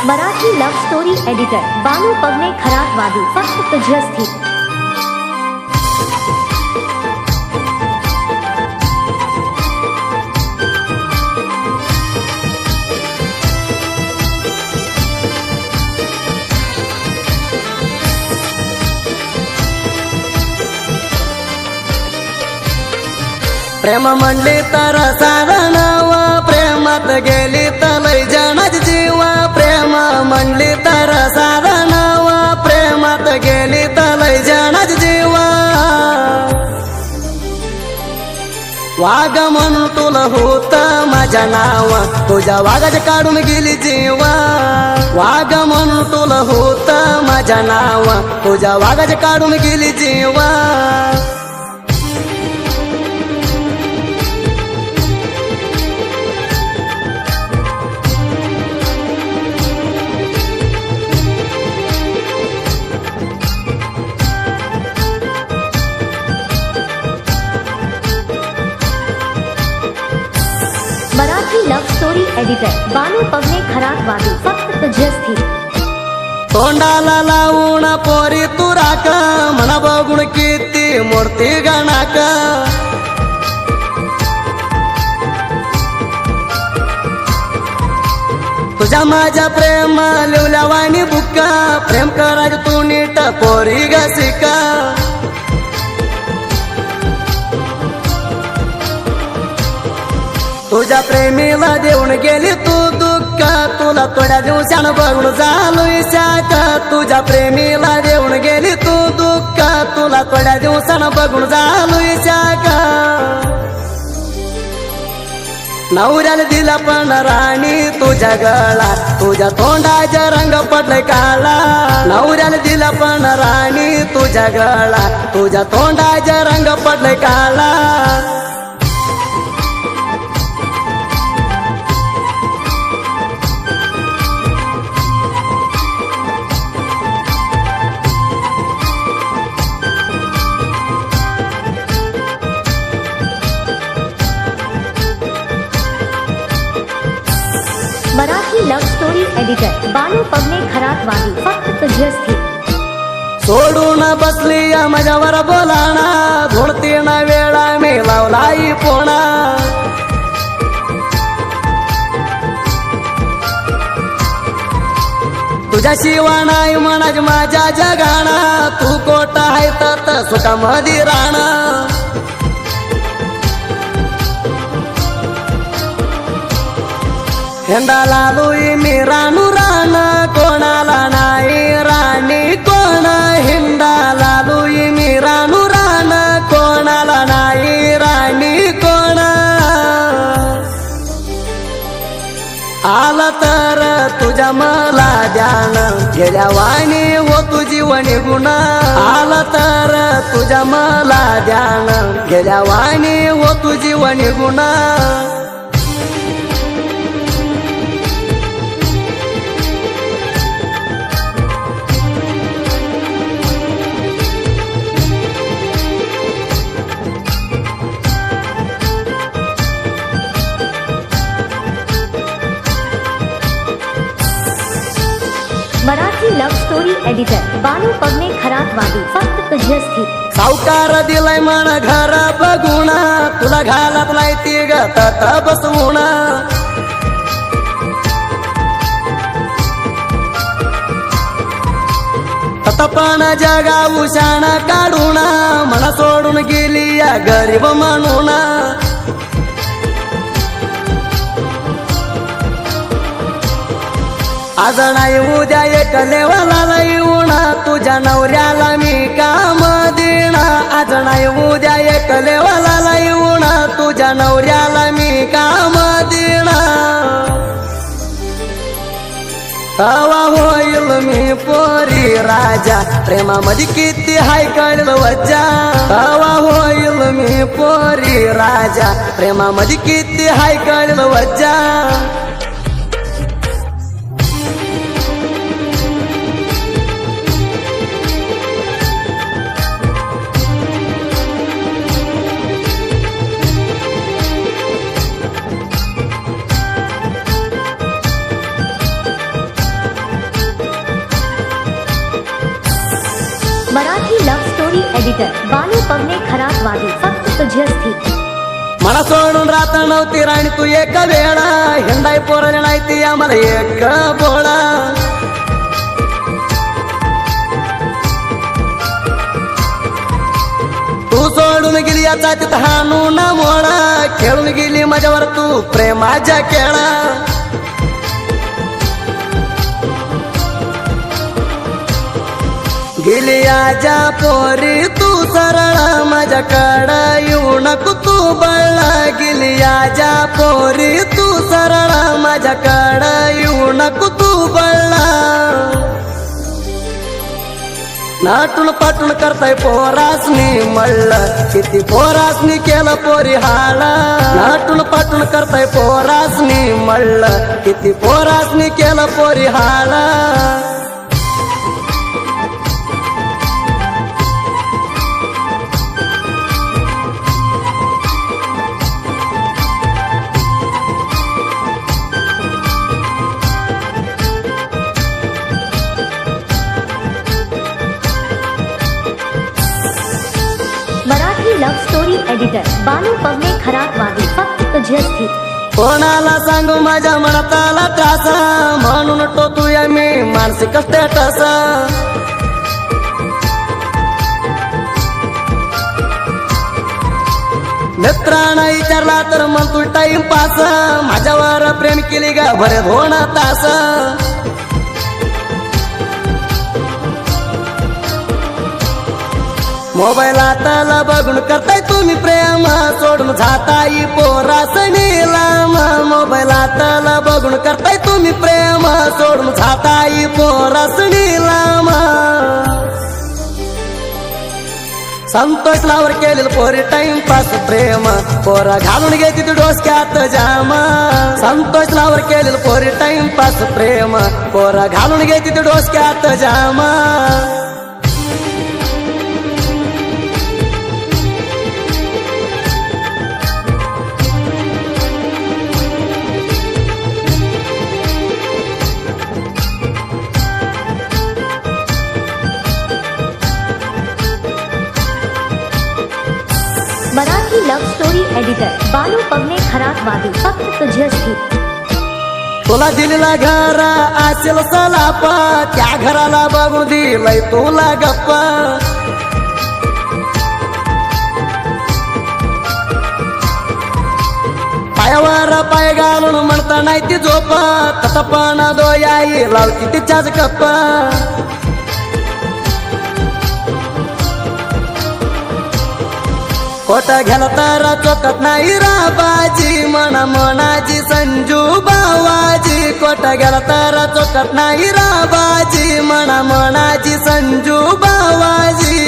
Marathi love story editor बानू पगने खरातवादी फक्त तुझ्यासाठी। प्रेम म्हणली तर साधनाव प्रेमात गेली तलय जनाच जीवा। प्रेम म्हणली तर साधनाव प्रेमात गेली तलय जनाच जीवा। वाघ म्हणून तुला होत माझ्या नाव तुझ्या वाघाच काढून गेली जीवा। वाघ म्हणून तुला होत माझ्या नाव तुझ्या वाघाच काढून गेली जीवा। मराठी लव्ह स्टोरी एडिटर बानू पगने खरातवादी फक्त तुझ्यासाठी। तोंडाला लावून पोरी तू राख म्हणा बघून किती मूर्ती गणाक। तुझ्या माझ्या प्रेम लिवल्या वाणी बुक्का प्रेम करायचं तू नीट पोरी ग शिका। तुझ्या प्रेमीला देऊन गेली तू दुःख तुला थोड्या दिवसानं बघून झालो शाक। तुझ्या प्रेमीला देऊन गेली तू दुःख तुला थोड्या दिवसानं बघून झालो शाक। नवऱ्याला दिला पण राणी तुझ्या गळा तुझ्या तोंडाचा रंग पडलाय काळा। नवऱ्याला दिला पण राणी तुझ्या गळा तुझ्या तोंडाचा रंग पडलाय काळा। मराठी लव्ह स्टोरी एडिटर बानू पगने खरातवादी फक्त तुझ्यासाठी। सोडून बसली माझ्यावर बोलाना दोन तीन वेळा मी लावलाई पोणा। तुझ्या शिवा नाही म्हणाज माझ्या जगाना तू कोट आहे तर सुखामध्ये राहणा। हेंडाला लुई मी रानू रान कोणाला नाही राणी कोण। हिंडाला लुई मी रानू रान कोणाला नाही राणी कोण। आला तर तुझ्या मला ध्यान गेल्या वाणी हो तुझी वणी गुण। आला तर तुझ्या मला ध्यान गेल्या वाणी हो तुझी वणी गुण। मराठी लव्ह स्टोरी एडिटर बानू पगने खरातवादी फक्त तुझ्यासाठी। सावकार दिलाय म्हण घर बघून तुला घालत नाही ती गत बसवून। तपण जगा उशाण काढून मला सोडून गेली या गरीब म्हणून। आज नाही उद्या एक लेवला येऊन तुझ्या नवऱ्याला मी काम देणा। आज नाही उद्या एक लेवला येऊन तुझ्या नवऱ्याला मी काम देणा। हवा होईल मी पोरी राजा प्रेमामध्ये किती हाय कळलं वज्जा। हवा होईल मी पोरी राजा प्रेमामध्ये किती हाय कळलं वज्जा। Marathi love story editor Balu Pawane खरातवादी फक्त तुझ्यासाठी मला सोडून राहत नव्हती राणी तू एक वेळा हिंडाई पोरले नाही ती आम्हाला एक बोळा तू सोडून गेली याचा तिथं हाणून मोळा खेळून गेली माझ्यावर तू प्रेमाच्या खेळा गेली आजा पोरी तू सरळ माझ्याकडं येऊ नको तू बळला गेली आजा पोरी तू सरळ माझ्याकडं येऊ नको तू बळला नाटून पाटून करताय पोरासनी मळलं किती पोरासनी केलं पोरी हाळा नाटून पाटून करताय पोरासनी मळलं किती पोरासनी केलं पोरी हाळा Marathi love story editor Balu Pawane खरातवादी फक्त तुझ्यासाठी कोणाला सांगू माझ्या मनात आला त्रास म्हणून टोचूया मी मानसिक स्टेटस मित्रांना विचारला तर मग तू टाइमपास माझ्यावर प्रेम केली का बरे दोन तास मोबाईलातला बघून करताय तुम्ही प्रेम सोडून जाताई पोरासनी लांब मोबाईलातला बघून करताय तुम्ही प्रेम सोडून जाताई पोरासनी लांब संतोष लावर केलेलं पोरी टाइमपास प्रेम पोरा घालून घेते तू डोसक्यात जाम संतोष लावर केलेलं पोरी टाइमपास प्रेम पोरा घालून घेते तू डोसक्यात जाम Marathi love story editor Balu Pawane खरातवादी फक्त तुझ्यासाठी तुला दिलेला घर असेल सलापा त्या घराला बघून दिलंय तुला गप्पा पायावर पाय घालून म्हणता नाही ती झोप तसपण दोयाई लावती तिच्याच गप्पा कोटा घ्याला तर चोकत नाही राबाजी मना मनाजी संजू बावाजी कोटा घ्याला तर चोकत नाही राबाजी मना मनाजी संजू बावाजी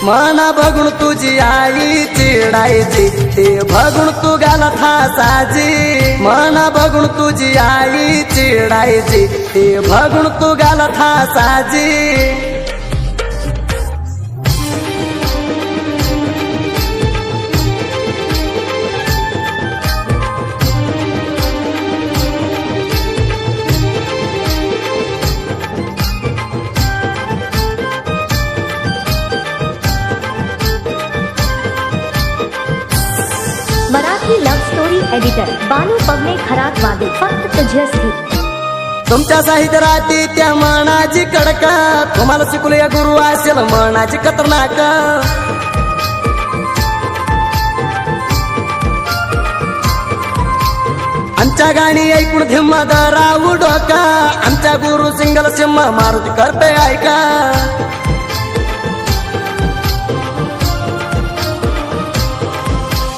मना बघून तुझी आई चिडायची ते बघून तू घालत हासाजी मना बघून तुझी आई चिडायची ते बघून तू घालत हासाजी Marathi love story editor Balu Pawane खरातवादी फक्त तुझ्यासाठी तुमच्या साहित्य राहते त्या मनाची कडका तुम्हाला शिकूया गुरु असेल मनाची खतरनाक आमच्या गाणी ऐकून धिम्मा राहू डोका आमच्या गुरु सिंगल सिम्मा मारुती करते ऐका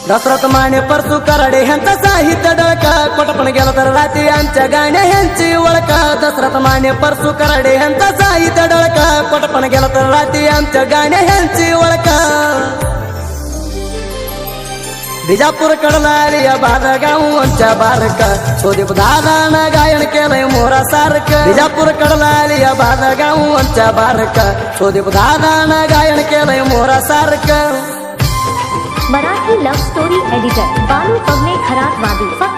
दसरथ माने परसू कराडे ह्यांचा साहित्य डळका कोटपण गेला तर राहते आमच्या गाण्या ह्यांची ओळखा दसरथ माने परसू कराडे ह्यांचा साहित्य डळका कोटपण गेला तर राहते आमच्या गाण्या ह्यांची ओळखा बिजापूर कडला आली या बालगावच्या बारका सुदीप दादानं गायन केलंय मोरा सारखं बिजापूर कडला आली या बालगावच्या बारका सुदीप दादानं गायन केलंय मोरा सारखं Marathi love story editor Balu Pawane खरातवादी फक्त